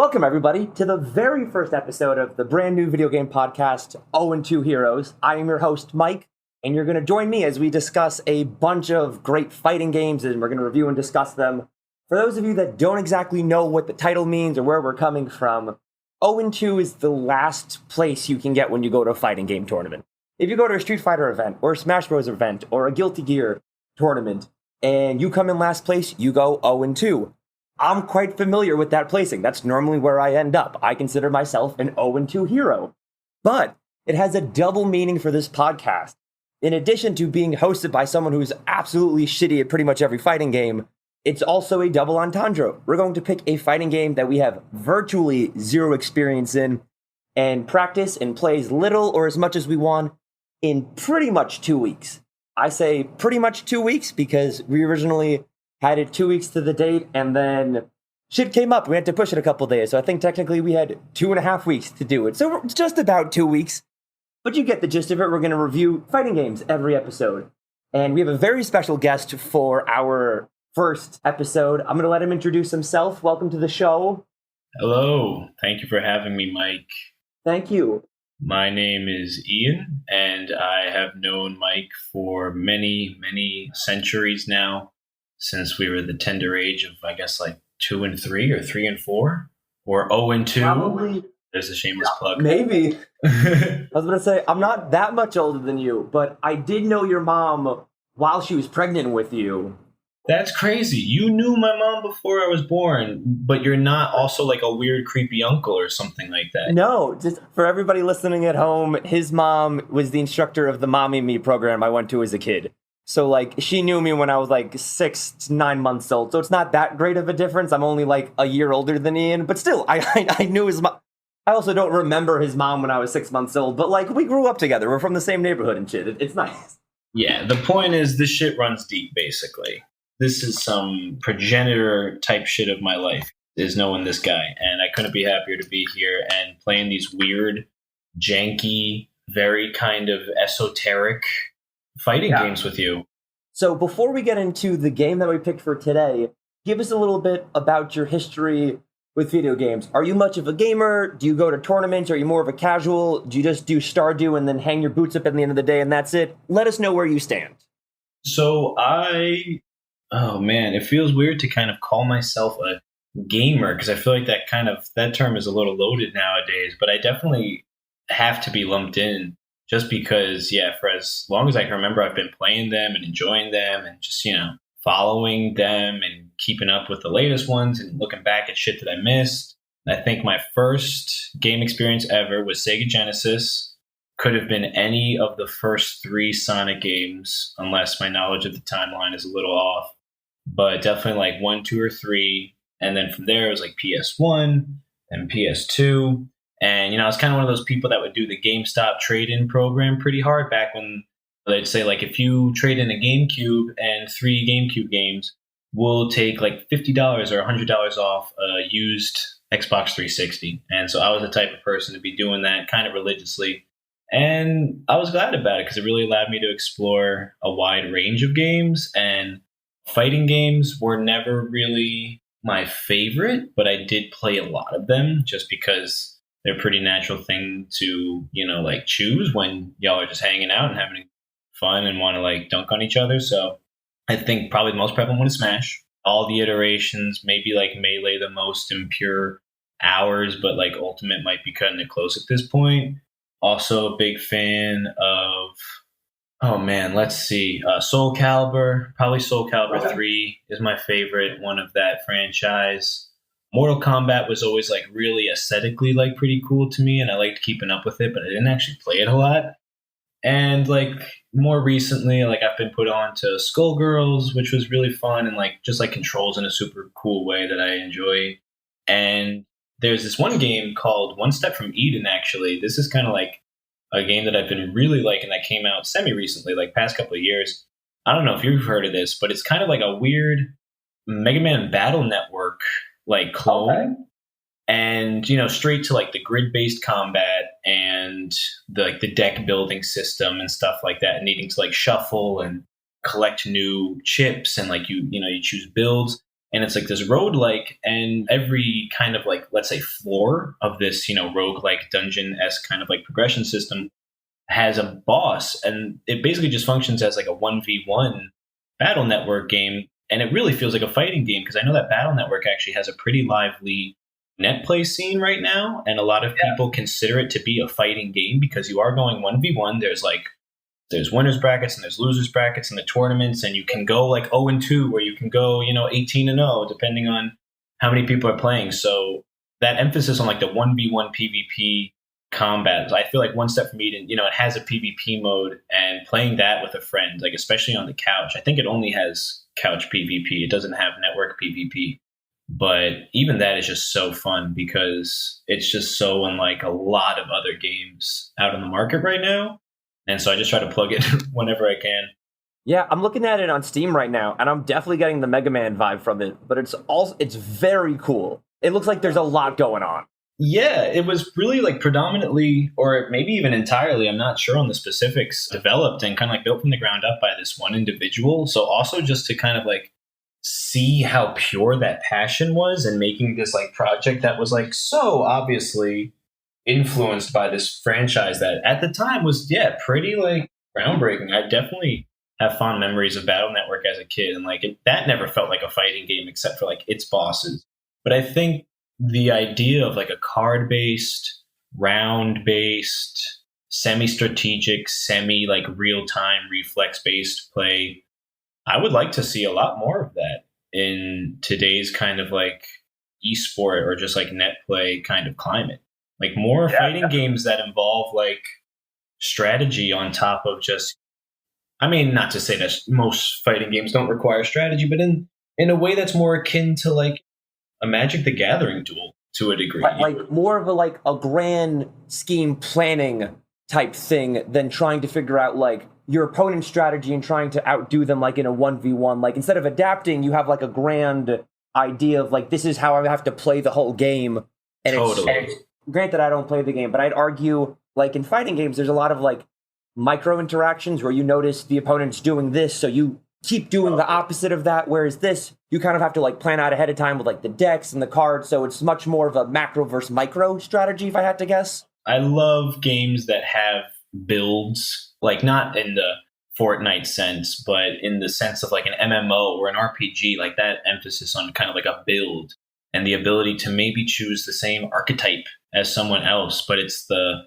Welcome, everybody, to the very first episode of the brand new video game podcast, 0-2 Heroes. I am your host, Mike, and you're going to join me as we discuss a bunch of great fighting games, and we're going to review and discuss them. For those of you that don't exactly know what the title means or where we're coming from, 0-2 is the last place you can get when you go to a fighting game tournament. If you go to a Street Fighter event, or a Smash Bros. Event, or a Guilty Gear tournament, and you come in last place, you go 0-2. I'm quite familiar with that placing. That's normally where I end up. I consider myself an 0-2 hero. But it has a double meaning for this podcast. In addition to being hosted by someone who's absolutely shitty at pretty much every fighting game, it's also a double entendre. We're going to pick a fighting game that we have virtually zero experience in and practice and play as little or as much as we want in pretty much 2 weeks. I say pretty much 2 weeks because we originally had it 2 weeks to the date, and then shit came up. We had to push it a couple days, so I think technically we had 2.5 weeks to do it. So it's just about 2 weeks, but you get the gist of it. We're going to review fighting games every episode, and we have a very special guest for our first episode. I'm going to let him introduce himself. Welcome to the show. Hello. Thank you for having me, Mike. Thank you. My name is Ian, and I have known Mike for many, many centuries now. Since we were the tender age of, I guess, like 2 and 3 or 3 and 4 or 0 and 2. Probably. There's a shameless plug. Maybe. I was going to say, I'm not that much older than you, but I did know your mom while she was pregnant with you. That's crazy. You knew my mom before I was born, but you're not also like a weird, creepy uncle or something like that. No, just for everybody listening at home, his mom was the instructor of the Mommy Me program I went to as a kid. So, like, she knew me when I was, like, 6 to 9 months old. So it's not that great of a difference. I'm only, like, a year older than Ian. But still, I knew his mom. I also don't remember his mom when I was 6 months old. But, like, we grew up together. We're from the same neighborhood and shit. It's nice. Yeah, the point is this shit runs deep, basically. This is some progenitor type shit of my life, is knowing this guy. And I couldn't be happier to be here and playing these weird, janky, very kind of esoteric fighting games with you. So before we get into the game that we picked for today, give us a little bit about your history with video games. Are you much of a gamer? Do you go to tournaments? Are you more of a casual? Do you just do Stardew and then hang your boots up at the end of the day and that's it? Let us know where you stand. So oh man, it feels weird to kind of call myself a gamer because I feel like that term is a little loaded nowadays, but I definitely have to be lumped in. Just because, for as long as I can remember, I've been playing them and enjoying them and just, following them and keeping up with the latest ones and looking back at shit that I missed. I think my first game experience ever was Sega Genesis. Could have been any of the first 3 Sonic games, unless my knowledge of the timeline is a little off. But definitely like 1, 2, or 3. And then from there, it was like PS1 and PS2. And, I was kind of one of those people that would do the GameStop trade-in program pretty hard back when they'd say, like, if you trade in a GameCube and 3 GameCube games, we'll take, like, $50 or $100 off a used Xbox 360. And so I was the type of person to be doing that kind of religiously. And I was glad about it because it really allowed me to explore a wide range of games. And fighting games were never really my favorite, but I did play a lot of them just because they're a pretty natural thing to, like choose when y'all are just hanging out and having fun and want to like dunk on each other. So I think probably the most prevalent one is Smash. All the iterations, maybe like Melee the most in pure hours, but like Ultimate might be cutting it close at this point. Also a big fan of, let's see, Soul Calibur. Probably Soul Calibur 3 is my favorite one of that franchise. Mortal Kombat was always like really aesthetically like pretty cool to me and I liked keeping up with it, but I didn't actually play it a lot. And like more recently, like I've been put on to Skullgirls, which was really fun and like just like controls in a super cool way that I enjoy. And there's this one game called One Step from Eden, actually. This is kind of like a game that I've been really liking that came out semi-recently, like past couple of years. I don't know if you've heard of this, but it's kind of like a weird Mega Man Battle Network like clone. Okay. And, straight to like the grid-based combat and the deck building system and stuff like that, and needing to like shuffle and collect new chips and like you choose builds. And it's like this roguelike, and every kind of like, let's say, floor of this, roguelike dungeon-esque kind of like progression system has a boss. And it basically just functions as like a 1v1 battle network game. And it really feels like a fighting game, because I know that Battle Network actually has a pretty lively net play scene right now. And a lot of people consider it to be a fighting game because you are going 1v1. There's winners brackets and there's losers brackets in the tournaments, and you can go like 0-2, where you can go, 18-0, depending on how many people are playing. So that emphasis on like the 1v1 PvP combat, I feel like one step from Eden, it has a PvP mode, and playing that with a friend, like especially on the couch. I think it only has couch PvP. It doesn't have network PvP. But even that is just so fun because it's just so unlike a lot of other games out on the market right now. And so I just try to plug it whenever I can. Yeah, I'm looking at it on Steam right now, and I'm definitely getting the Mega Man vibe from it, but it's very cool. It looks like there's a lot going on. Yeah, it was really like predominantly, or maybe even entirely, I'm not sure on the specifics, developed and kind of like built from the ground up by this one individual. So also just to kind of like see how pure that passion was, and making this like project that was like so obviously influenced by this franchise that at the time was pretty like groundbreaking. I definitely have fond memories of Battle Network as a kid, and like that never felt like a fighting game except for like its bosses. But I think the idea of like a card-based, round-based, semi-strategic, like real-time reflex-based play, I would like to see a lot more of that in today's kind of like esport or just like net play kind of climate. Like more fighting games that involve like strategy on top of just, I mean, not to say that most fighting games don't require strategy, but in a way that's more akin to like a Magic the Gathering duel to a degree. Like more of a grand scheme planning type thing than trying to figure out like your opponent's strategy and trying to outdo them like in a 1v1. Like instead of adapting, you have like a grand idea of like, this is how I have to play the whole game. And totally. Granted, I don't play the game, but I'd argue like in fighting games, there's a lot of like micro interactions where you notice the opponent's doing this, so you keep doing the opposite of that. Whereas this, you kind of have to like plan out ahead of time with like the decks and the cards. So it's much more of a macro versus micro strategy, if I had to guess. I love games that have builds, like not in the Fortnite sense, but in the sense of like an MMO or an RPG, like that emphasis on kind of like a build and the ability to maybe choose the same archetype as someone else, but it's the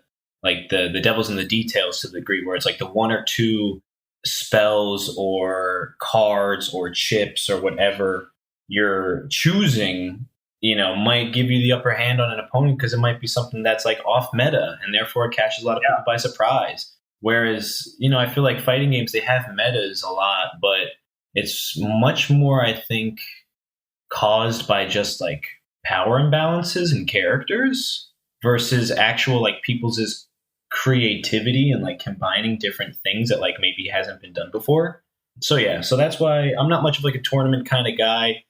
devil's in the details to the degree where it's like the one or two spells or cards or chips or whatever you're choosing, might give you the upper hand on an opponent because it might be something that's like off meta and therefore it catches a lot of people by surprise. Whereas, I feel like fighting games, they have metas a lot, but it's much more, I think, caused by just like power imbalances and characters versus actual like people's creativity and like combining different things that like maybe hasn't been done before. So that's why I'm not much of like a tournament kind of guy,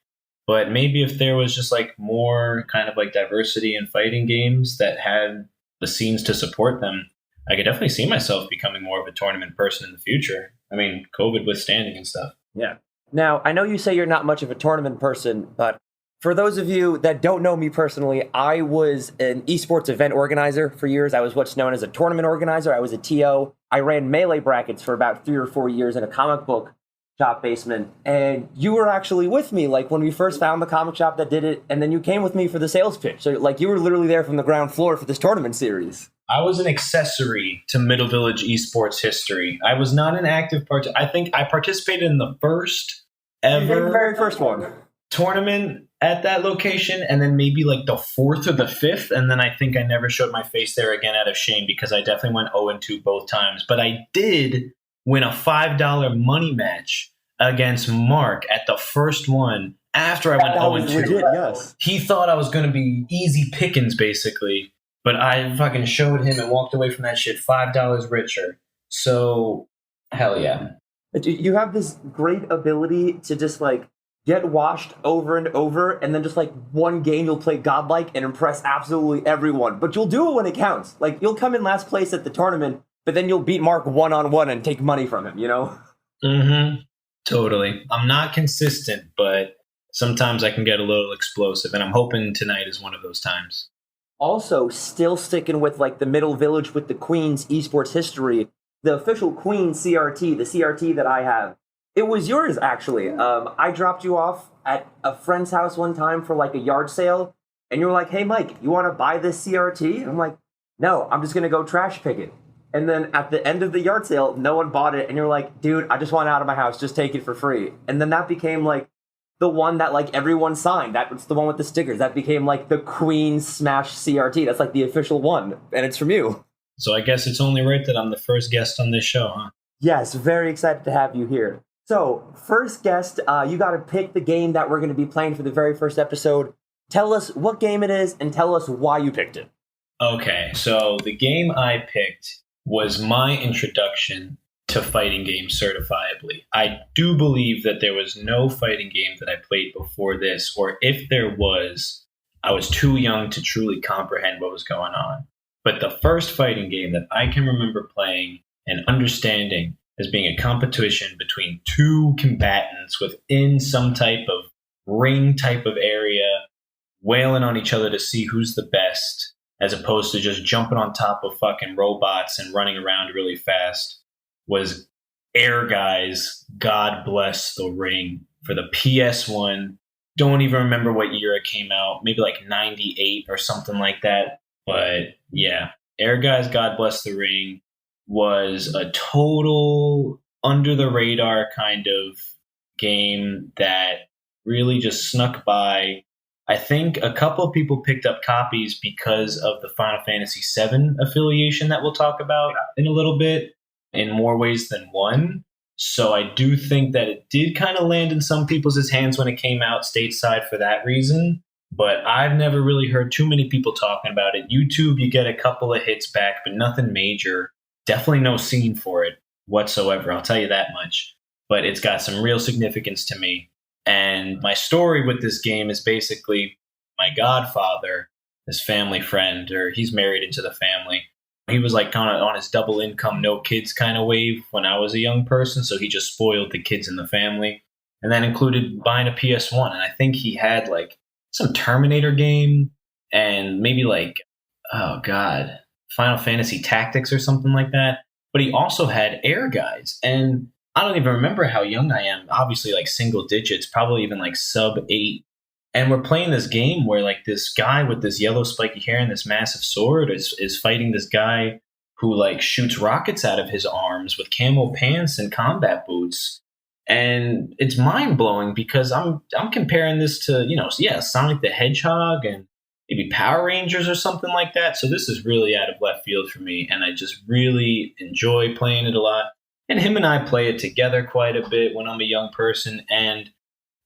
but maybe if there was just like more kind of like diversity in fighting games that had the scenes to support them, I could definitely see myself becoming more of a tournament person in the future. I mean, COVID withstanding and stuff. Yeah. Now, I know you say you're not much of a tournament person, but for those of you that don't know me personally, I was an esports event organizer for years. I was what's known as a tournament organizer. I was a TO. I ran Melee brackets for about 3 or 4 years in a comic book shop basement. And you were actually with me, like when we first found the comic shop that did it, and then you came with me for the sales pitch. So like you were literally there from the ground floor for this tournament series. I was an accessory to Middle Village esports history. I was not an active part. I think I participated in the first ever the very first one tournament at that location, and then maybe like the 4th or the 5th, and then I think I never showed my face there again out of shame because I definitely went 0-2 both times. But I did win a $5 money match against Mark at the first one after I went 0-2. Legit, yes. He thought I was going to be easy pickings, basically. But I fucking showed him and walked away from that shit $5 richer. So, hell yeah. You have this great ability to just like get washed over and over, and then just like one game you'll play godlike and impress absolutely everyone. But you'll do it when it counts. Like you'll come in last place at the tournament, but then you'll beat Mark 1-on-1 and take money from him, Mm-hmm. Totally. I'm not consistent, but sometimes I can get a little explosive, and I'm hoping tonight is one of those times. Also, still sticking with like the Middle Village with the Queen's esports history, the official Queen CRT, the CRT that I have, it was yours actually. I dropped you off at a friend's house one time for like a yard sale, and you were like, "Hey, Mike, you want to buy this CRT?" And I'm like, "No, I'm just gonna go trash pick it." And then at the end of the yard sale, no one bought it, and you're like, "Dude, I just want it out of my house. Just take it for free." And then that became like the one that like everyone signed. That was the one with the stickers. That became like the Queen Smash CRT. That's like the official one, and it's from you. So I guess it's only right that I'm the first guest on this show, huh? Yes, very excited to have you here. So, first guest, you got to pick the game that we're going to be playing for the very first episode. Tell us what game it is and tell us why you picked it. Okay, so the game I picked was my introduction to fighting games certifiably. I do believe that there was no fighting game that I played before this, or if there was, I was too young to truly comprehend what was going on. But the first fighting game that I can remember playing and understanding as being a competition between two combatants within some type of ring type of area, wailing on each other to see who's the best, as opposed to just jumping on top of fucking robots and running around really fast, was Ehrgeiz, God Bless the Ring, for the PS1. Don't even remember what year it came out, maybe like 98 or something like that. But yeah, Ehrgeiz, God Bless the Ring was a total under the radar kind of game that really just snuck by. I think a couple of people picked up copies because of the Final Fantasy VII affiliation that we'll talk about in a little bit, in more ways than one. So I do think that it did kind of land in some people's hands when it came out stateside for that reason. But I've never really heard too many people talking about it. YouTube, you get a couple of hits back, but nothing major. Definitely no scene for it whatsoever, I'll tell you that much. But it's got some real significance to me. And my story with this game is basically my godfather, his family friend, or he's married into the family. He was like kind of on his double income, no kids kind of wave when I was a young person. So he just spoiled the kids in the family. And that included buying a PS1. And I think he had like some Terminator game and maybe like, oh God, Final Fantasy Tactics or something like that. But he also had Ehrgeiz. And I don't even remember how young I am. Obviously like single digits, probably even like sub 8. And we're playing this game where like this guy with this yellow spiky hair and this massive sword is fighting this guy who like shoots rockets out of his arms with camo pants and combat boots. And it's mind blowing because I'm comparing this to, Sonic the Hedgehog and maybe Power Rangers or something like that. So this is really out of left field for me. And I just really enjoy playing it a lot. And him and I play it together quite a bit when I'm a young person. And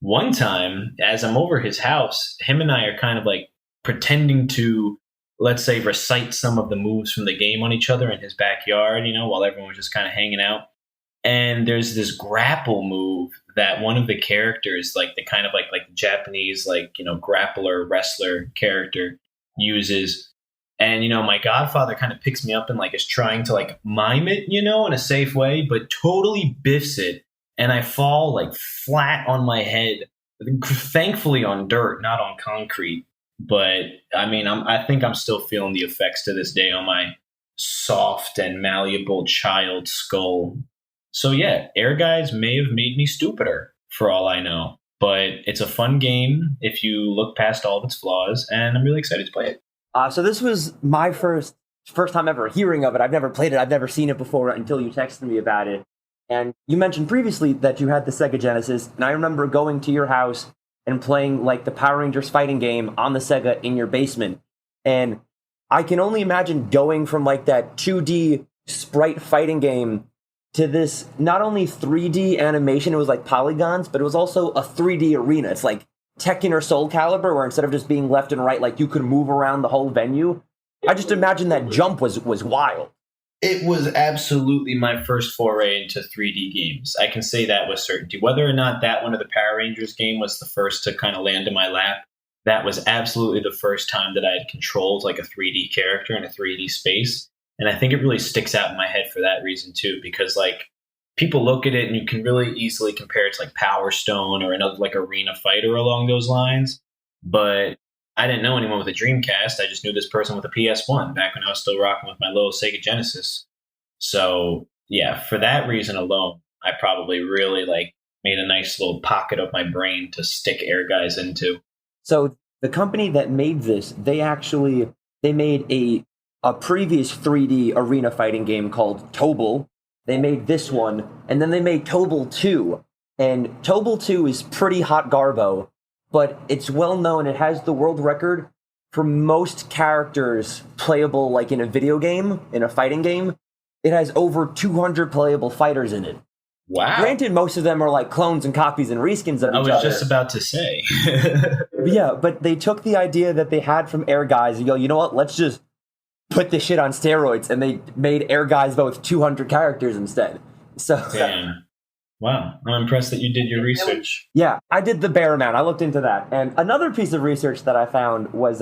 one time, as I'm over his house, him and I are kind of like pretending to, let's say, recite some of the moves from the game on each other in his backyard, while everyone was just kind of hanging out. And there's this grapple move that one of the characters, like the kind of like Japanese, grappler, wrestler character uses. And, my godfather kind of picks me up and like is trying to like mime it, in a safe way, but totally biffs it. And I fall like flat on my head, thankfully on dirt, not on concrete. But I mean, I think I'm still feeling the effects to this day on my soft and malleable child skull. So yeah, Ehrgeiz may have made me stupider for all I know. But it's a fun game if you look past all of its flaws, and I'm really excited to play it. So this was my first time ever hearing of it. I've never played it. I've never seen it before until you texted me about it. And you mentioned previously that you had the Sega Genesis, and I remember going to your house and playing like the Power Rangers fighting game on the Sega in your basement. And I can only imagine going from like that 2D sprite fighting game to this not only 3D animation, it was like polygons, but it was also a 3D arena. It's like Tekken or Soul Calibur, where instead of just being left and right, like you could move around the whole venue. I just imagine that jump was wild. It was absolutely my first foray into 3D games. I can say that with certainty. Whether or not that one of the Power Rangers game was the first to kind of land in my lap, that was absolutely the first time that I had controlled like a 3D character in a 3D space. And I think it really sticks out in my head for that reason too, because like people look at it and you can really easily compare it to like Power Stone or another like Arena Fighter along those lines. But I didn't know anyone with a Dreamcast. I just knew this person with a PS1 back when I was still rocking with my little Sega Genesis. So yeah, for that reason alone, I probably really like made a nice little pocket of my brain to stick Ehrgeiz into. So the company that made this, they made a previous 3D arena fighting game called Tobal. They made this one, and then they made Tobal 2. And Tobal 2 is pretty hot garbo, but it's well known. It has the world record for most characters playable like in a video game, in a fighting game. It has over 200 playable fighters in it. Wow. Granted, most of them are like clones and copies and reskins of each other. I was just about to say. Yeah, but they took the idea that they had from Ehrgeiz and go, you know what, let's just put this shit on steroids, and they made Ehrgeiz with 200 characters instead. So, damn. Wow, I'm impressed that you did your research. Yeah, I did the bare amount. I looked into that. And another piece of research that I found was,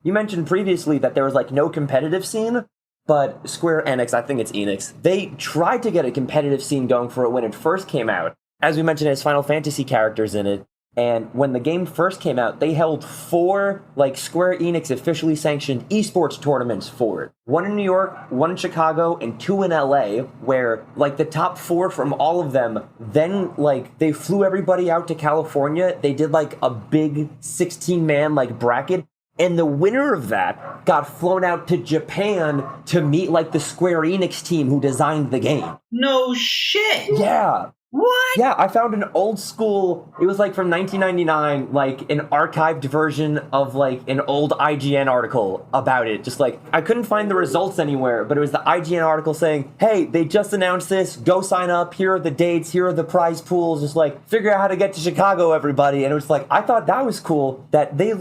you mentioned previously that there was like no competitive scene, but Square Enix, I think it's Enix, they tried to get a competitive scene going for it when it first came out. As we mentioned, it has Final Fantasy characters in it. And when the game first came out, they held 4 like Square Enix officially sanctioned esports tournaments for it. 1 in New York, 1 in Chicago, and 2 in LA, where like the top 4 from all of them, then like they flew everybody out to California. They did like a big 16-man like bracket. And the winner of that got flown out to Japan to meet like the Square Enix team who designed the game. No shit! Yeah. What? Yeah, I found an old school, it was like from 1999, like an archived version of like an old IGN article about it. Just like, I couldn't find the results anywhere, but it was the IGN article saying, hey, they just announced this, go sign up, here are the dates, here are the prize pools, just like, figure out how to get to Chicago, everybody. And it was like, I thought that was cool that they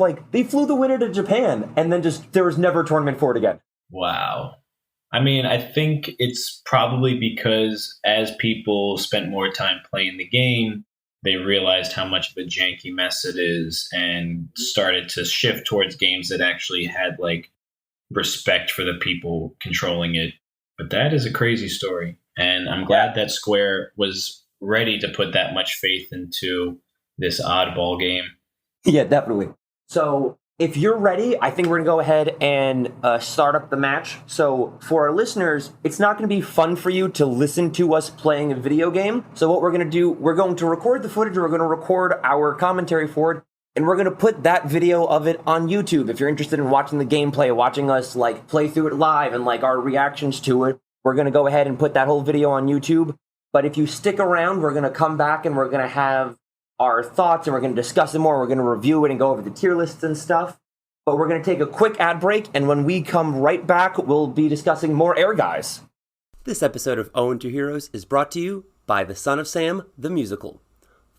flew the winner to Japan, and then just, there was never a tournament for it again. Wow. I mean, I think it's probably because as people spent more time playing the game, they realized how much of a janky mess it is and started to shift towards games that actually had like respect for the people controlling it. But that is a crazy story. And I'm glad that Square was ready to put that much faith into this oddball game. Yeah, definitely. So if you're ready, I think we're going to go ahead and start up the match. So for our listeners, it's not going to be fun for you to listen to us playing a video game. So what we're going to do, we're going to record the footage, we're going to record our commentary for it, and we're going to put that video of it on YouTube. If you're interested in watching the gameplay, watching us like play through it live and like our reactions to it, we're going to go ahead and put that whole video on YouTube. But if you stick around, we're going to come back and we're going to have our thoughts, and we're going to discuss it more. We're going to review it and go over the tier lists and stuff. But we're going to take a quick ad break, and when we come right back, we'll be discussing more Ehrgeiz. This episode of 0-2 Heroes is brought to you by The Son of Sam, the musical.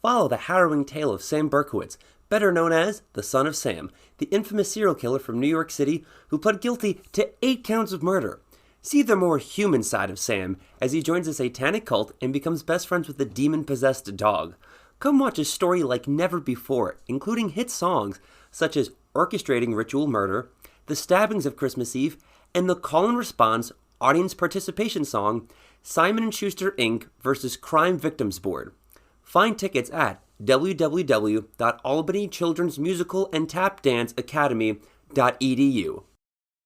Follow the harrowing tale of Sam Berkowitz, better known as the Son of Sam, the infamous serial killer from New York City who pled guilty to 8 counts of murder. See the more human side of Sam as he joins a satanic cult and becomes best friends with a demon-possessed dog. Come watch a story like never before, including hit songs such as Orchestrating Ritual Murder, The Stabbings of Christmas Eve, and the call and response audience participation song, Simon & Schuster Inc. versus Crime Victims Board. Find tickets at www.albanychildrensmusicalandtapdanceacademy.edu.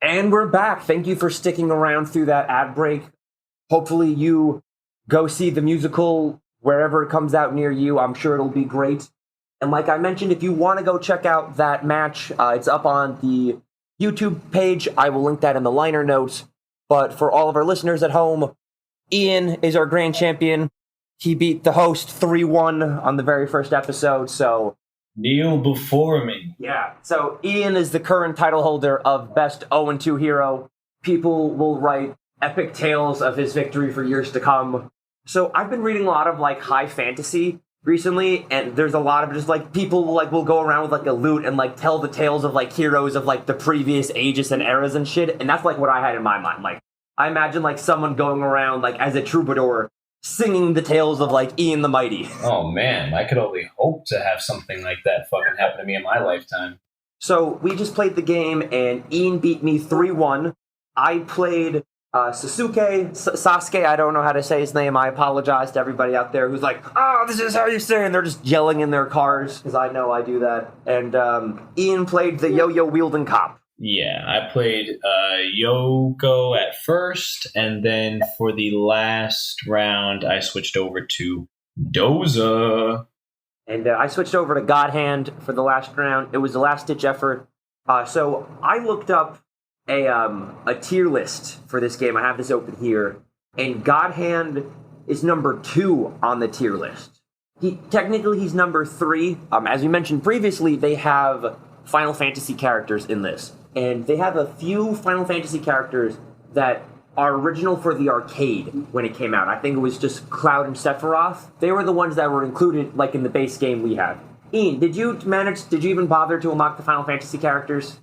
And we're back. Thank you for sticking around through that ad break. Hopefully you go see the musical wherever it comes out near you. I'm sure it'll be great. And like I mentioned, if you want to go check out that match, it's up on the YouTube page. I will link that in the liner notes. But for all of our listeners at home, Ian is our grand champion. He beat the host 3-1 on the very first episode, so... Kneel before me. Yeah, so Ian is the current title holder of Best 0-2 Hero. People will write epic tales of his victory for years to come. So I've been reading a lot of like high fantasy recently, and there's a lot of just like people will go around with like a lute and like tell the tales of like heroes of like the previous ages and eras and shit, and that's like what I had in my mind. Like I imagine like someone going around like as a troubadour singing the tales of like Ian the Mighty. Oh man, I could only hope to have something like that fucking happen to me in my lifetime. So we just played the game and Ian beat me 3-1. I played Sasuke, I don't know how to say his name. I apologize to everybody out there who's like, this is how you say it. And they're just yelling in their cars, because I know I do that. And Ian played the yo-yo wielding cop. Yeah, I played Yoko at first, and then for the last round, I switched over to Doza. And I switched over to God Hand for the last round. It was the last-ditch effort. So I looked up a tier list for this game. I have this open here, and God Hand is number 2 on the tier list. He's number 3. As we mentioned previously, they have Final Fantasy characters in this, and they have a few Final Fantasy characters that are original for the arcade when it came out. I think it was just Cloud and Sephiroth. They were the ones that were included, like, in the base game we have. Ian, did you even bother to unlock the Final Fantasy characters?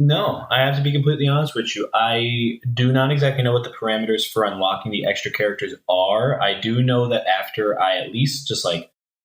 No, I have to be completely honest with you. I do not exactly know what the parameters for unlocking the extra characters are. I do know that after I at least just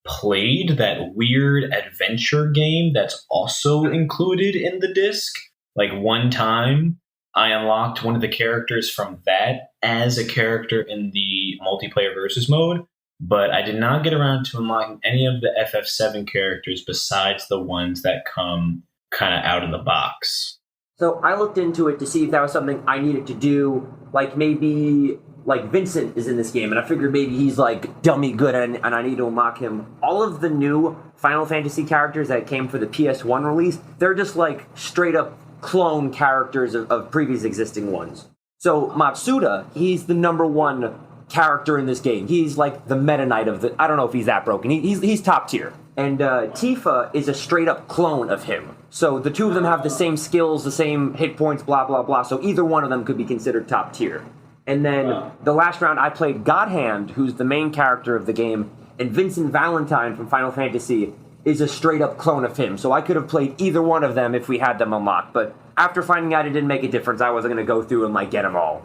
played that weird adventure game that's also included in the disc, one time I unlocked one of the characters from that as a character in the multiplayer versus mode, but I did not get around to unlocking any of the FF7 characters besides the ones that come kind of out of the box. So I looked into it to see if that was something I needed to do. Maybe Vincent is in this game, and I figured maybe he's dummy good, and I need to unlock him. All of the new Final Fantasy characters that came for the PS1 release, they're just straight up clone characters of previous existing ones. So Matsuda, he's the number 1 character in this game. He's the Meta Knight of the... I don't know if he's that broken. He's top tier. And Tifa is a straight up clone of him. So the two of them have the same skills, the same hit points, blah, blah, blah. So either one of them could be considered top tier. And then the last round, I played God Hand, who's the main character of the game, and Vincent Valentine from Final Fantasy is a straight-up clone of him. So I could have played either one of them if we had them unlocked. But after finding out it didn't make a difference, I wasn't going to go through and get them all.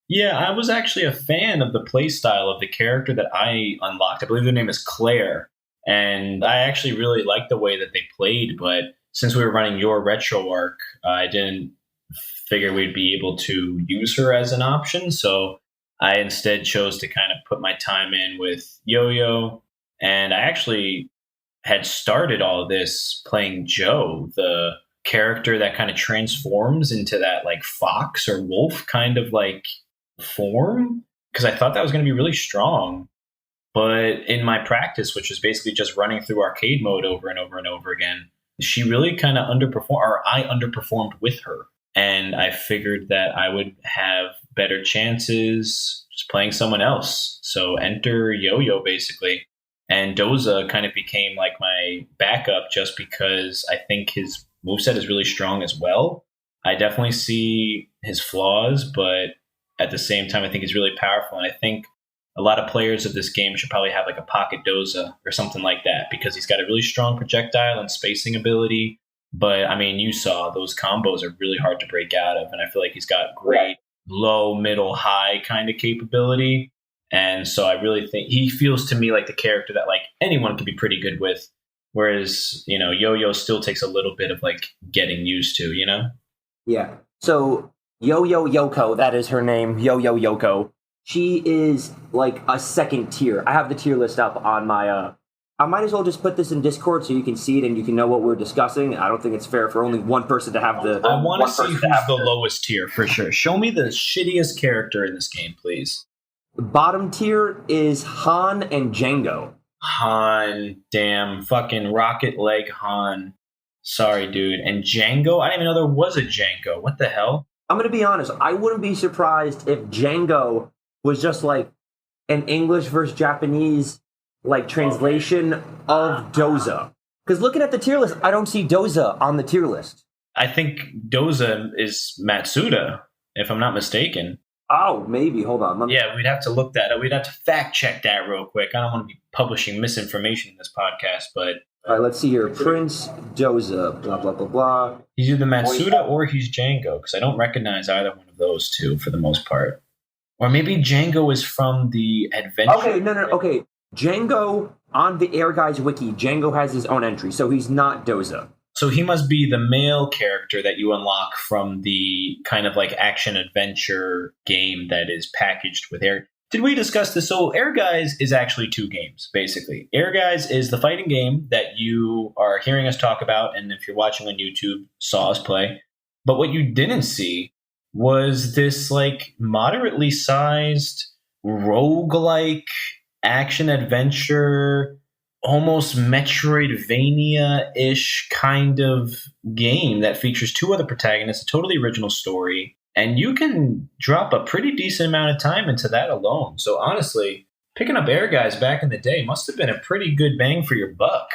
Yeah, I was actually a fan of the playstyle of the character that I unlocked. I believe their name is Claire. And I actually really liked the way that they played, but since we were running your retro arc, I didn't figure we'd be able to use her as an option. So I instead chose to kind of put my time in with Yo-Yo. And I actually had started all of this playing Joe, the character that kind of transforms into that fox or wolf kind of form, because I thought that was going to be really strong. But in my practice, which was basically just running through arcade mode over and over and over again, she really kind of underperformed, or I underperformed with her. And I figured that I would have better chances just playing someone else. So enter Yo-Yo, basically. And Doza kind of became my backup just because I think his moveset is really strong as well. I definitely see his flaws, but at the same time, I think he's really powerful. And I think a lot of players of this game should probably have a pocket Doza or something like that, because he's got a really strong projectile and spacing ability. But I mean, you saw those combos are really hard to break out of. And I feel like he's got great low, middle, high kind of capability. And so I really think he feels to me like the character that anyone could be pretty good with. Whereas, Yo-Yo still takes a little bit of getting used to, Yeah. So Yo-Yo Yoko, that is her name, Yo-Yo Yoko. She is a second tier. I have the tier list up on my... I might as well just put this in Discord so you can see it and you can know what we're discussing. I don't think it's fair for only one person to have the... I want to see who's the lowest tier, for sure. Show me the shittiest character in this game, please. The bottom tier is Han and Django. Han, damn, fucking Rocket Leg Han. Sorry, dude. And Django? I didn't even know there was a Django. What the hell? I'm going to be honest. I wouldn't be surprised if Django was just an English versus Japanese translation of Doza. Because looking at the tier list, I don't see Doza on the tier list. I think Doza is Matsuda, if I'm not mistaken. Oh, maybe. Hold on. Yeah, we'd have to look that up. We'd have to fact check that real quick. I don't want to be publishing misinformation in this podcast, but... All right, let's see here. Prince Doza, blah, blah, blah, blah. He's either Matsuda or he's Django, because I don't recognize either one of those two for the most part. Or maybe Django is from the adventure... Okay, no. Okay, Django, on the Ehrgeiz wiki, Django has his own entry, so he's not Doza. So he must be the male character that you unlock from the kind of like action adventure game that is packaged with Air. Did we discuss this? So Ehrgeiz is actually 2 games, basically. Ehrgeiz is the fighting game that you are hearing us talk about, and if you're watching on YouTube, saw us play. But what you didn't see was this like moderately sized roguelike action adventure, almost Metroidvania-ish kind of game that features 2 other protagonists, a totally original story, and you can drop a pretty decent amount of time into that alone. So honestly, picking up Ehrgeiz back in the day must have been a pretty good bang for your buck.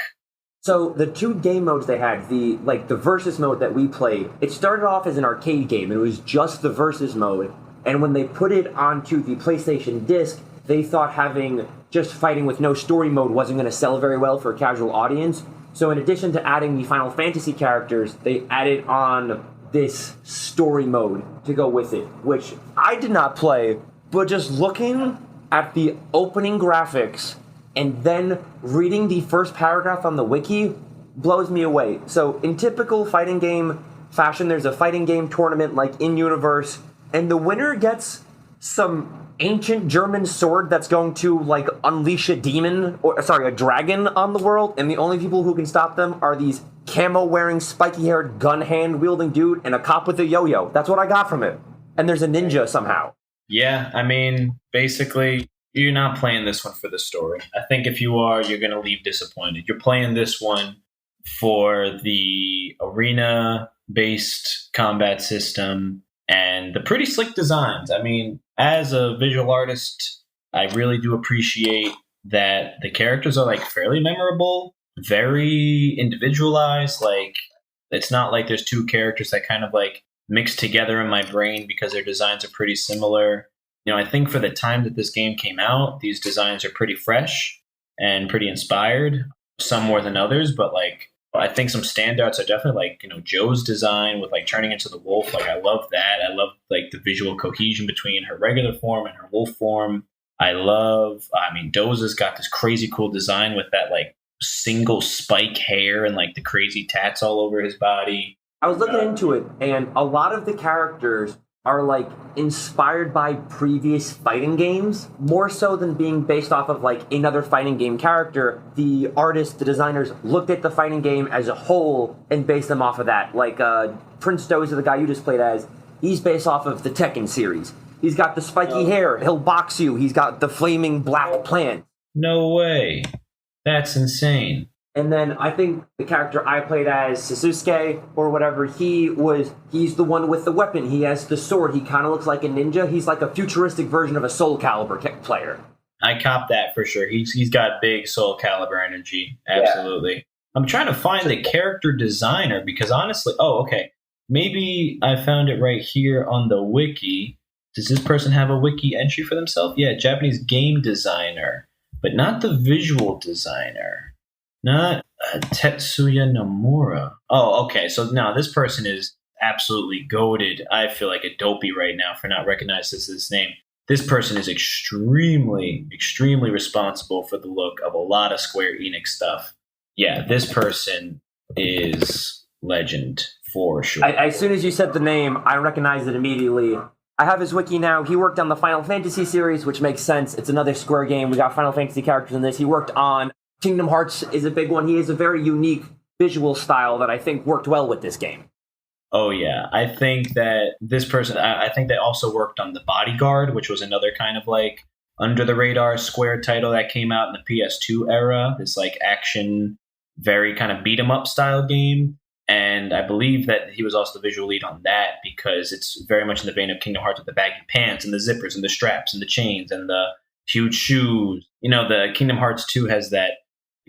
So the 2 game modes they had, the versus mode that we played, it started off as an arcade game, and it was just the versus mode. And when they put it onto the PlayStation disc, they thought having just fighting with no story mode wasn't going to sell very well for a casual audience. So in addition to adding the Final Fantasy characters, they added on this story mode to go with it, which I did not play, but just looking at the opening graphics and then reading the first paragraph on the wiki blows me away. So in typical fighting game fashion, there's a fighting game tournament like in-universe, and the winner gets some ancient German sword that's going to like unleash a dragon on the world, and the only people who can stop them are these camo-wearing, spiky-haired, gun-hand-wielding dude and a cop with a yo-yo. That's what I got from it. And there's a ninja somehow. Yeah, I mean, basically, you're not playing this one for the story. I think if you are, you're going to leave disappointed. You're playing this one for the arena-based combat system and the pretty slick designs. I mean, as a visual artist, I really do appreciate that the characters are like fairly memorable, very individualized. Like, it's not like there's 2 characters that kind of like mix together in my brain because their designs are pretty similar. You know, I think for the time that this game came out, these designs are pretty fresh and pretty inspired, some more than others, but like I think some standouts are definitely like, you know, Joe's design with like turning into the wolf. Like, I love that. I love like the visual cohesion between her regular form and her wolf form. Doza's got this crazy cool design with that like single spike hair and like the crazy tats all over his body. I was looking into it, and a lot of the characters are like inspired by previous fighting games, more so than being based off of like another fighting game character. The artists, the designers looked at the fighting game as a whole and based them off of that. Like Prince Doza, the guy you just played as, he's based off of the Tekken series. He's got the spiky hair, he'll box you, he's got the flaming black plant. No way. That's insane. And then I think the character I played as, Sasuke, or whatever, he's the one with the weapon. He has the sword. He kind of looks like a ninja. He's like a futuristic version of a Soul Calibur player. I cop that for sure. He's got big Soul Calibur energy. Absolutely. Yeah. I'm trying to find the character designer because honestly, maybe I found it right here on the wiki. Does this person have a wiki entry for themselves? Yeah, Japanese game designer, but not the visual designer. Not Tetsuya Nomura. Oh, okay. So now this person is absolutely goated. I feel like a dopey right now for not recognizing this name. This person is extremely, extremely responsible for the look of a lot of Square Enix stuff. Yeah, this person is legend for sure. As soon as you said the name, I recognized it immediately. I have his wiki now. He worked on the Final Fantasy series, which makes sense. It's another Square game. We got Final Fantasy characters in this. He worked on Kingdom Hearts is a big one. He has a very unique visual style that I think worked well with this game. Oh, yeah. I think that this person, I think they also worked on The Bodyguard, which was another kind of like under-the-radar Square title that came out in the PS2 era. This like action, very kind of beat-em-up style game. And I believe that he was also the visual lead on that because it's very much in the vein of Kingdom Hearts with the baggy pants and the zippers and the straps and the chains and the huge shoes. You know, the Kingdom Hearts 2 has that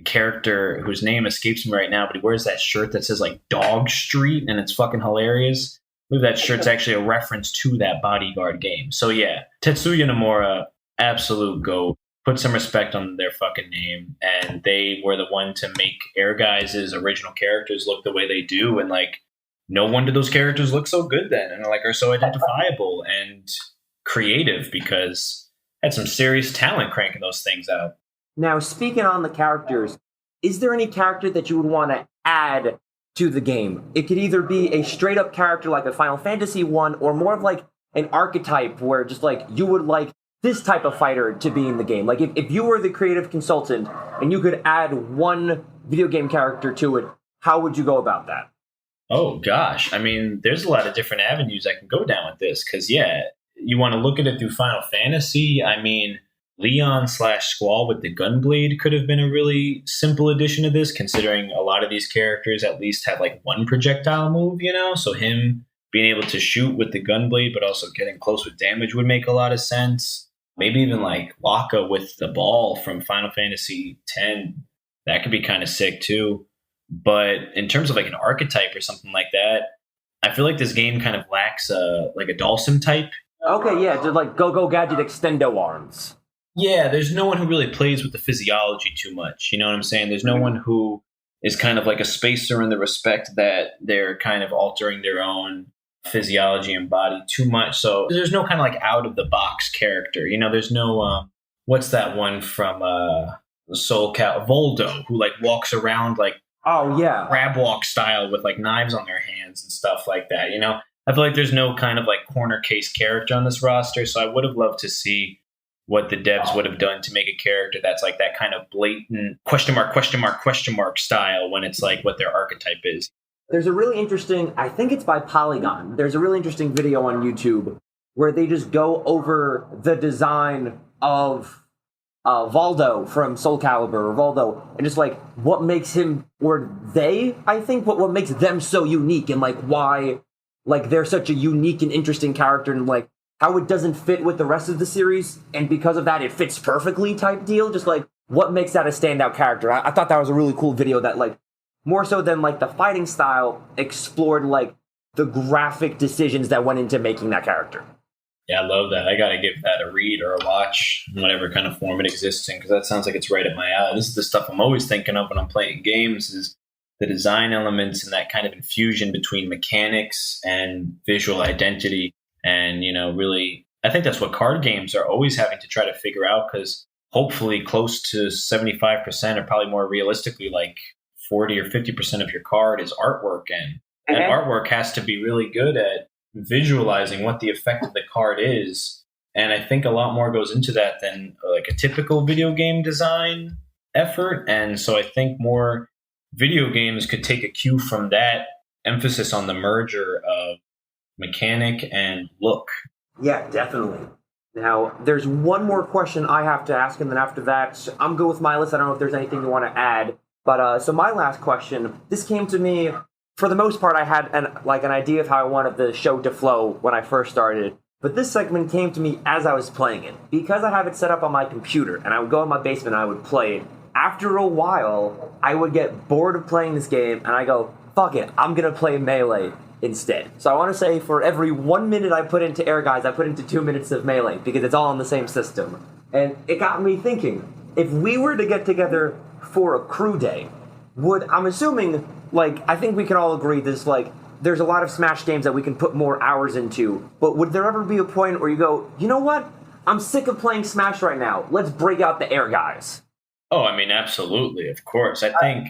character whose name escapes me right now, but he wears that shirt that says like Dog Street, and it's fucking hilarious. I believe that shirt's actually a reference to that Bodyguard game. So yeah, Tetsuya Nomura, absolute GOAT. Put some respect on their fucking name, and they were the one to make Ehrgeiz's original characters look the way they do, and like no wonder those characters look so good then, and like are so identifiable and creative because had some serious talent cranking those things out. Now, speaking on the characters, is there any character that you would want to add to the game. It could either be a straight up character like a Final Fantasy one, or more of like an archetype where just like you would like this type of fighter to be in the game. Like if you were the creative consultant and you could add one video game character to it, how would you go about that? Oh gosh, I mean, there's a lot of different avenues I can go down with this because you want to look at it through Final Fantasy. I mean, Leon / Squall with the Gunblade could have been a really simple addition to this, considering a lot of these characters at least have like one projectile move, so him being able to shoot with the Gunblade but also getting close with damage would make a lot of sense. Maybe even like Waka with the ball from Final Fantasy X, that could be kind of sick too. But in terms of like an archetype or something like that, I feel like this game kind of lacks like a Dhalsim type. Okay, yeah, just like Go Gadget Extendo arms. Yeah, there's no one who really plays with the physiology too much. You know what I'm saying? There's no one who is kind of like a spacer in the respect that they're kind of altering their own physiology and body too much. So there's no kind of like out of the box character. There's no what's that one from Soul Cal Voldo who like walks around like crab walk style with like knives on their hands and stuff like that. I feel like there's no kind of like corner case character on this roster. So I would have loved to see what the devs would have done to make a character that's like that kind of blatant question mark style when it's like what their archetype is. There's a really interesting, I think it's by Polygon, there's a really interesting video on YouTube where they just go over the design of Voldo from Soul Calibur, or Voldo, and just like what makes him, or they, I think, what makes them so unique, and like why like they're such a unique and interesting character, and like how it doesn't fit with the rest of the series, and because of that it fits perfectly type deal. Just like what makes that a standout character. I thought that was a really cool video that like more so than like the fighting style explored like the graphic decisions that went into making that character. Yeah, I love that. I got to give that a read or a watch, whatever kind of form it exists in, because that sounds like it's right up my alley. This is the stuff I'm always thinking of when I'm playing games, is the design elements and that kind of infusion between mechanics and visual identity. And, really, I think that's what card games are always having to try to figure out, because hopefully close to 75% or probably more realistically like 40 or 50% of your card is artwork. And that artwork has to be really good at visualizing what the effect of the card is. And I think a lot more goes into that than like a typical video game design effort. And so I think more video games could take a cue from that emphasis on the merger of mechanic and look. Yeah, definitely. Now, there's one more question I have to ask, and then after that, I'm good with my list. I don't know if there's anything you want to add. But so my last question, this came to me. For the most part, I had an idea of how I wanted the show to flow when I first started. But this segment came to me as I was playing it. Because I have it set up on my computer, and I would go in my basement and I would play it. After a while, I would get bored of playing this game, and I go, fuck it, I'm going to play Melee instead. So I want to say for every 1 minute I put into Ehrgeiz, I put into 2 minutes of Melee, because it's all on the same system. And it got me thinking, if we were to get together for a crew day, I'm assuming, I think we can all agree there's a lot of Smash games that we can put more hours into, but would there ever be a point where you go, you know what? I'm sick of playing Smash right now. Let's break out the Ehrgeiz. Oh, I mean, absolutely, of course. I think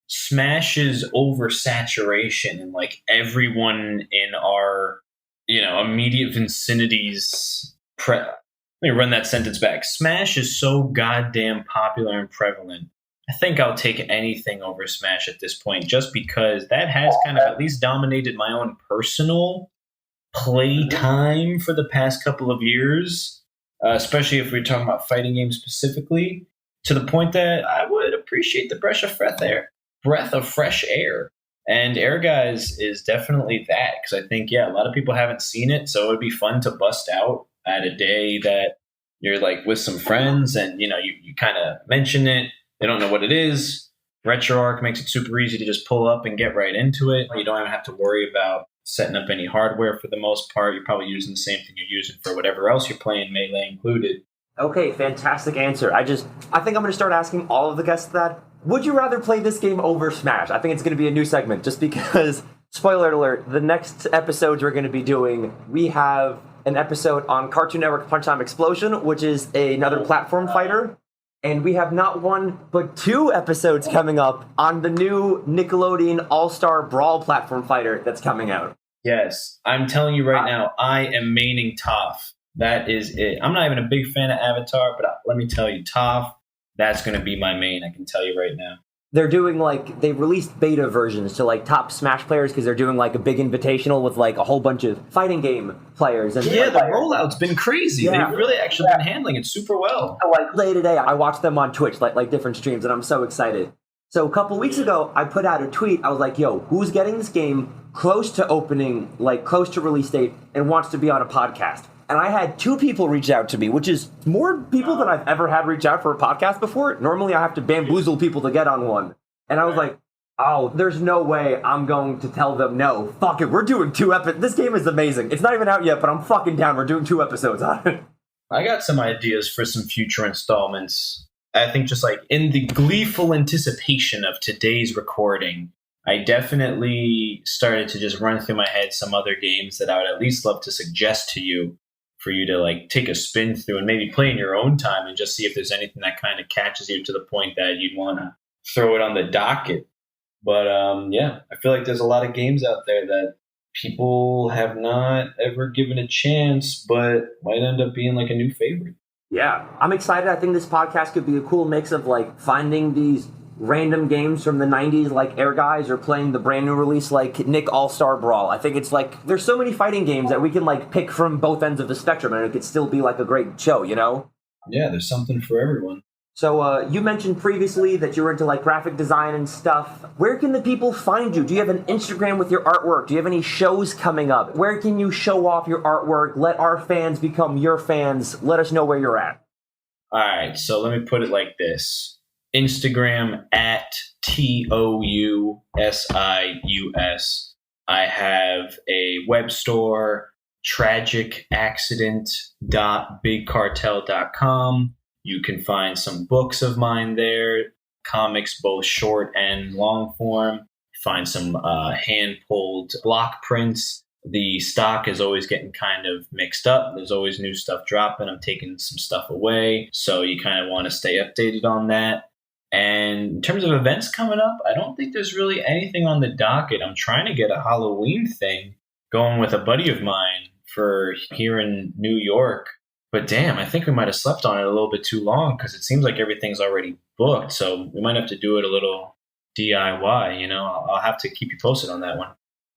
Smash's oversaturation and everyone in our, immediate vicinities. Let me run that sentence back. Smash is so goddamn popular and prevalent. I think I'll take anything over Smash at this point, just because that has kind of at least dominated my own personal play time for the past couple of years, especially if we're talking about fighting games specifically, to the point that I would appreciate the breath of fresh air. And Ehrgeiz is definitely that, because I think, a lot of people haven't seen it, so it would be fun to bust out at a day that you're with some friends and, you kind of mention it. They don't know what it is. RetroArch makes it super easy to just pull up and get right into it. You don't even have to worry about setting up any hardware for the most part. You're probably using the same thing you're using for whatever else you're playing, Melee included. Okay, fantastic answer. I think I'm going to start asking all of the guests that. Would you rather play this game over Smash? I think it's going to be a new segment, just because, spoiler alert, the next episodes we're going to be doing, we have an episode on Cartoon Network Punch Time Explosion, which is another platform fighter. And we have not one, but 2 episodes coming up on the new Nickelodeon All-Star Brawl platform fighter that's coming out. Yes, I'm telling you right now, I am maining Toph. That is it. I'm not even a big fan of Avatar, but let me tell you, Toph, that's going to be my main. I can tell you right now. They're doing they've released beta versions to top Smash players because they're doing a big invitational with a whole bunch of fighting game players. And the rollout's been crazy. Yeah. They've really actually been handling it super well. Day to day, I watch them on Twitch, different streams, and I'm so excited. So a couple weeks ago, I put out a tweet. I was like, yo, who's getting this game close to opening, close to release date, and wants to be on a podcast? And I had 2 people reach out to me, which is more people than I've ever had reach out for a podcast before. Normally, I have to bamboozle people to get on one. And I was like, oh, there's no way I'm going to tell them no. Fuck it, we're doing 2 episodes. This game is amazing. It's not even out yet, but I'm fucking down. We're doing 2 episodes on it. I got some ideas for some future installments. I think just in the gleeful anticipation of today's recording, I definitely started to just run through my head some other games that I would at least love to suggest to you for you to take a spin through and maybe play in your own time and just see if there's anything that kind of catches you to the point that you'd want to throw it on the docket. But I feel like there's a lot of games out there that people have not ever given a chance, but might end up being a new favorite. Yeah, I'm excited. I think this podcast could be a cool mix of finding these random games from the 90s like Ehrgeiz or playing the brand new release like Nick All-Star Brawl. I think it's there's so many fighting games that we can pick from both ends of the spectrum and it could still be a great show, you know? Yeah, there's something for everyone. So you mentioned previously that you were into graphic design and stuff. Where can the people find you? Do you have an Instagram with your artwork? Do you have any shows coming up? Where can you show off your artwork? Let our fans become your fans. Let us know where you're at. All right, so let me put it like this. Instagram at TOUSIUS. I have a web store, tragicaccident.bigcartel.com. You can find some books of mine there, comics, both short and long form. Find some hand-pulled block prints. The stock is always getting kind of mixed up. There's always new stuff dropping. I'm taking some stuff away. So you kind of want to stay updated on that. And in terms of events coming up, I don't think there's really anything on the docket. I'm trying to get a Halloween thing going with a buddy of mine for here in New York. But damn, I think we might have slept on it a little bit too long because it seems like everything's already booked. So we might have to do it a little DIY, I'll have to keep you posted on that one.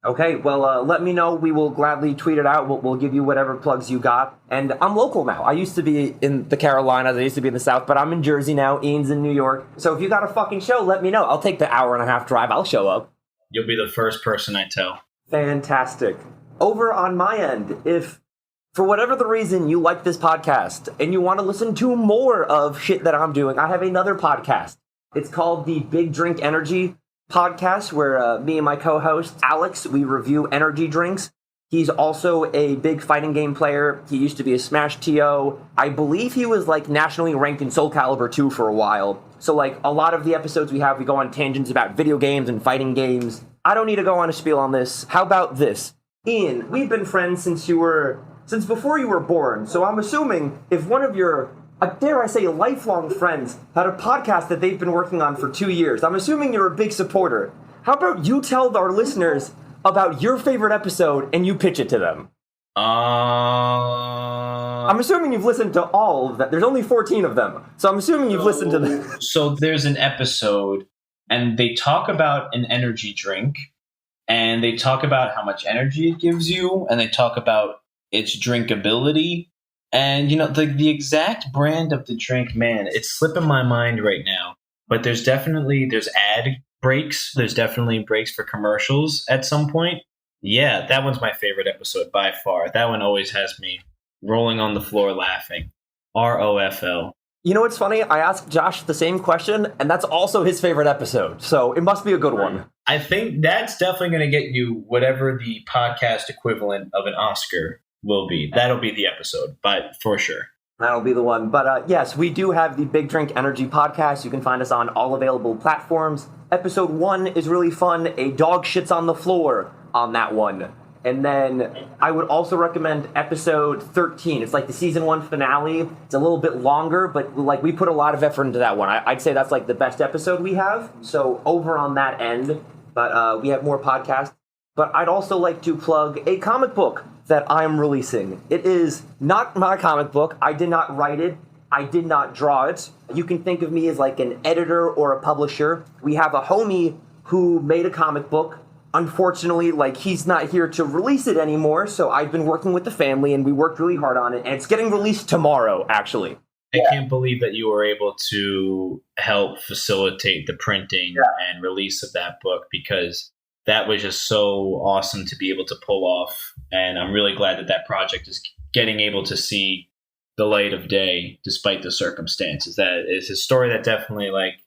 Okay, well, let me know. We will gladly tweet it out. We'll give you whatever plugs you got. And I'm local now. I used to be in the Carolinas. I used to be in the South, but I'm in Jersey now. Ian's in New York. So if you got a fucking show, let me know. I'll take the 1.5-hour drive. I'll show up. You'll be the first person I tell. Fantastic. Over on my end, if for whatever the reason you like this podcast and you want to listen to more of shit that I'm doing, I have another podcast. It's called the Big Drink Energy podcast, where me and my co-host Alex, we review energy drinks. He's also a big fighting game player. He used to be a Smash TO. I believe he was nationally ranked in Soul Calibur 2 for a while. So a lot of the episodes we go on tangents about video games and fighting games. I don't need to go on a spiel on this. How about this? Ian, we've been friends since before you were born. So I'm assuming if one of your dare I say, lifelong friends had a podcast that they've been working on for 2 years. I'm assuming you're a big supporter. How about you tell our listeners about your favorite episode and you pitch it to them? I'm assuming you've listened to all of them. There's only 14 of them. So I'm assuming you've listened to them. So there's an episode, and they talk about an energy drink, and they talk about how much energy it gives you, and they talk about its drinkability. And, the exact brand of the drink, man, it's slipping my mind right now. But there's ad breaks. There's definitely breaks for commercials at some point. Yeah, that one's my favorite episode by far. That one always has me rolling on the floor laughing. ROFL. You know what's funny? I asked Josh the same question, and that's also his favorite episode. So it must be a good one. I think that's definitely going to get you whatever the podcast equivalent of an Oscar will be. That'll be the episode, but for sure. That'll be the one. But yes, we do have the Big Drink Energy podcast. You can find us on all available platforms. Episode 1 is really fun. A dog shits on the floor on that one. And then I would also recommend episode 13. It's like the season 1 finale. It's a little bit longer, but like we put a lot of effort into that one. I'd say that's like the best episode we have. So over on that end, but we have more podcasts. But I'd also like to plug a comic book that I'm releasing. It is not my comic book. I did not write it. I did not draw it. You can think of me as like an editor or a publisher. We have a homie who made a comic book. Unfortunately, like, he's not here to release it anymore, so I've been working with the family, and we worked really hard on it, and it's getting released tomorrow, actually. I can't believe that you were able to help facilitate the printing and release of that book, because that was just so awesome to be able to pull off, and I'm really glad that that project is getting able to see the light of day despite the circumstances. That is a story that definitely, like,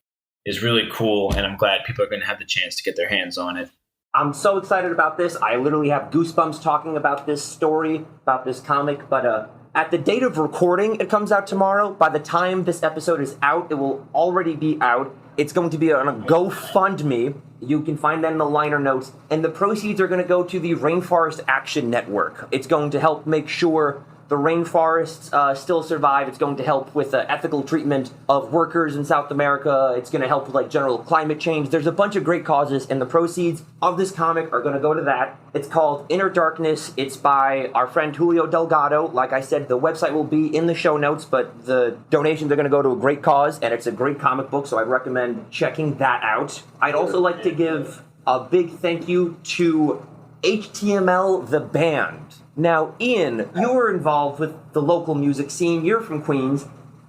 is really cool, and I'm glad people are going to have the chance to get their hands on it. I'm so excited about this. I literally have goosebumps talking about this story, about this comic. But at the date of recording, it comes out tomorrow. By the time this episode is out, it will already be out. It's going to be on a GoFundMe. You can find that in the liner notes. And the proceeds are going to go to the Rainforest Action Network. It's going to help make sure the rainforests still survive. It's going to help with ethical treatment of workers in South America. It's going to help with like general climate change. There's a bunch of great causes, and the proceeds of this comic are going to go to that. It's called Inner Darkness. It's by our friend Julio Delgado. Like I said, the website will be in the show notes, but the donations are going to go to a great cause, and it's a great comic book, so I recommend checking that out. I'd also like to give a big thank you to HTML the band. Now, Ian, you were involved with the local music scene. You're from Queens.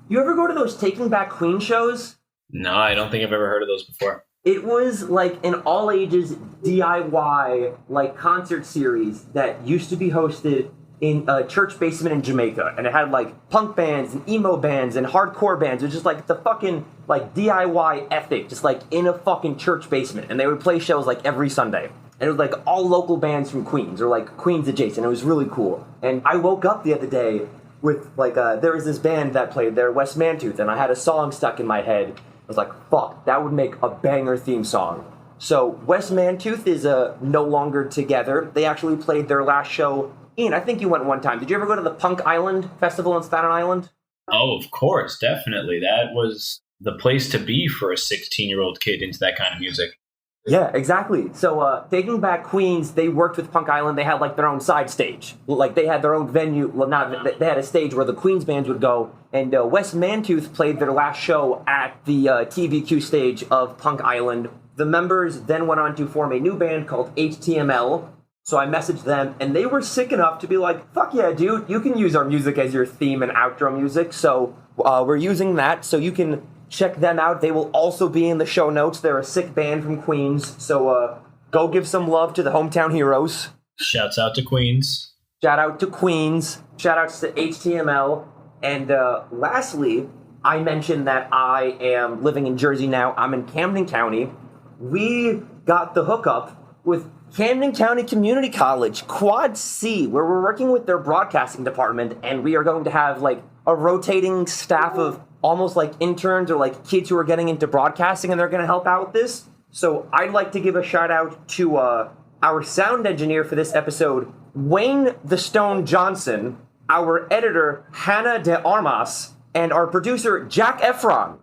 You ever go to those Taking Back Queen shows? No, I don't think I've ever heard of those before. It was like an all-ages DIY like concert series that used to be hosted in a church basement in Jamaica. And it had like punk bands and emo bands and hardcore bands. It was just like the fucking like DIY ethic, just like in a fucking church basement. And they would play shows like every Sunday. And it was like all local bands from Queens, or like Queens adjacent. It was really cool. And I woke up the other day with like, there was this band that played there, West Mantooth, and I had a song stuck in my head. I was like, fuck, that would make a banger theme song. So West Mantooth is no longer together. They actually played their last show. Ian, I think you went one time. Did you ever go to the Punk Island Festival in Staten Island? Oh, of course, definitely. That was the place to be for a 16-year-old kid into that kind of music. Yeah, exactly. So, Taking Back Queens, they worked with Punk Island. They had, like, their own side stage. Like, they had their own venue. Well, they had a stage where the Queens bands would go. And West Mantooth played their last show at the TVQ stage of Punk Island. The members then went on to form a new band called HTML. So I messaged them, and they were sick enough to be like, fuck yeah, dude, you can use our music as your theme and outro music. So we're using that, so you can check them out. They will also be in the show notes. They're a sick band from Queens, so go give some love to the hometown heroes. Shouts out to Queens. Shout out to Queens. Shout outs to HTML. And lastly, I mentioned that I am living in Jersey now. I'm in Camden County. We got the hookup with Camden County Community College, Quad C, where we're working with their broadcasting department, and we are going to have like a rotating staff of almost like interns or like kids who are getting into broadcasting, and they're going to help out with this. So I'd like to give a shout out to our sound engineer for this episode, Wayne the Stone Johnson, our editor, Hannah de Armas, and our producer, Jack Efron.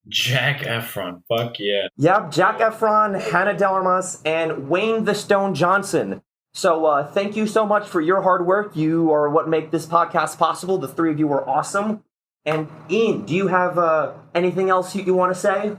Jack Efron, fuck yeah. Yep, Jack Efron, Hannah de Armas, and Wayne the Stone Johnson. So thank you so much for your hard work. You are what make this podcast possible. The three of you are awesome. And Ian, do you have anything else you want to say?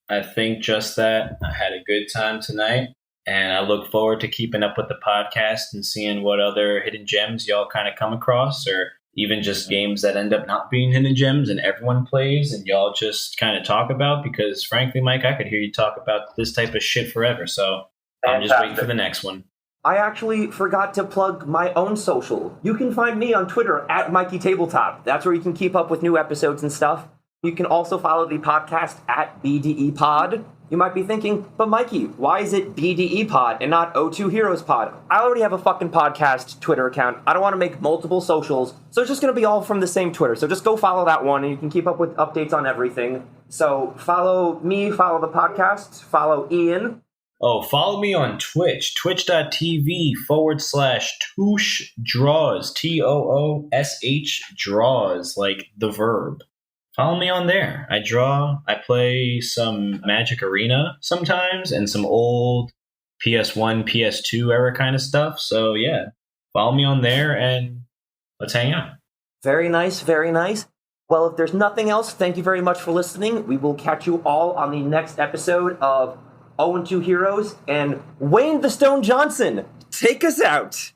I think just that. I had a good time tonight, and I look forward to keeping up with the podcast and seeing what other hidden gems y'all kind of come across, or even just games that end up not being hidden gems and everyone plays and y'all just kind of talk about, because frankly, Mike, I could hear you talk about this type of shit forever. So I'm just waiting for the next one. I actually forgot to plug my own social. You can find me on Twitter at Mikey Tabletop. That's where you can keep up with new episodes and stuff. You can also follow the podcast at BDE Pod. You might be thinking, but Mikey, why is it BDE Pod and not O2 Heroes Pod? I already have a fucking podcast Twitter account. I don't want to make multiple socials, so it's just going to be all from the same Twitter. So just go follow that one, and you can keep up with updates on everything. So follow me, follow the podcast, follow Ian. Oh, follow me on Twitch, twitch.tv/Toosh Draws, TOOSH Draws, like the verb. Follow me on there. I draw, I play some Magic Arena sometimes and some old PS1, PS2 era kind of stuff. So yeah, follow me on there and let's hang out. Very nice, very nice. Well, if there's nothing else, thank you very much for listening. We will catch you all on the next episode of 0-2 Heroes, and Wayne the Stone Johnson, take us out.